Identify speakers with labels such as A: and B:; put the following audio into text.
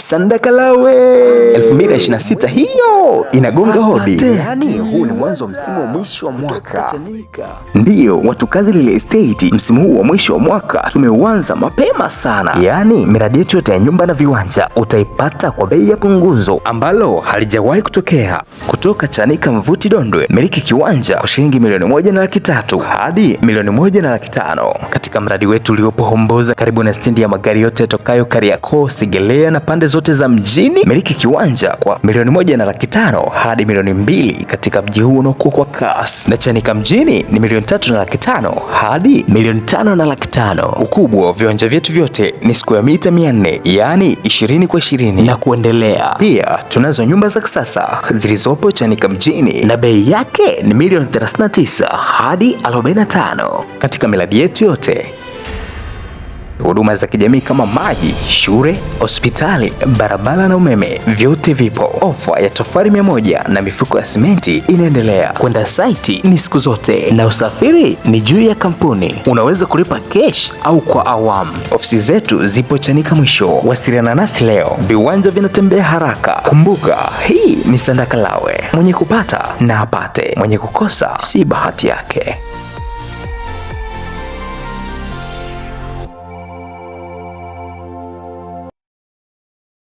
A: Sandakalawe 2026 hiyo inagonga hodi.
B: Yani huu ni mwanzo wa msimu wa mwisho wa mwaka.
A: Ndiyo, Watukazi Real Estate msimu huu wa mwisho wa mwaka tumeuanza mapema sana. Yani miradi yetu yote ya nyumba na viwanja utaipata kwa bei ya punguzo ambalo halijawahi kutokea. Kutoka Chanika Mvuti Dondwe, miliki kiwanja kwa shilingi milioni 1.3 hadi milioni 1.5 katika mradi wetu uliopo Homboza karibu na stendi ya magari yote yatokayo Kariakoo, Segerea na pande zote za mjini. Miliki kiwanja kwa milioni 1.5 hadi milioni 2 katika mji huu unaokua kwa kasi. Na Chanika mjini ni milioni 3.5 hadi milioni 5.5. Ukubwa wa viwanja vyetu vyote ni square mita 400, yani 20 kwa 20 na kuendelea. Pia tunazo nyumba za kisasa zilizopo Chanika mjini na bei yake ni milioni 39 hadi 45 katika miradi yetu yote. Huduma za kijamii kama maji, shule, hospitali, barabara na umeme vyote vipo. Ofa ya tofali 100 na mifuko ya simenti inaendelea. Kwenda site ni siku zote na usafiri ni juu ya kampuni. Unaweza kulipa cash au kwa awamu. Ofisi zetu zipo Chanika mwisho. Wasiliana nasi leo. Viwanja vinatembea haraka. Kumbuka, hii ni Sandakalawe. Mwenye kupata na apate, mwenye kukosa si bahati yake.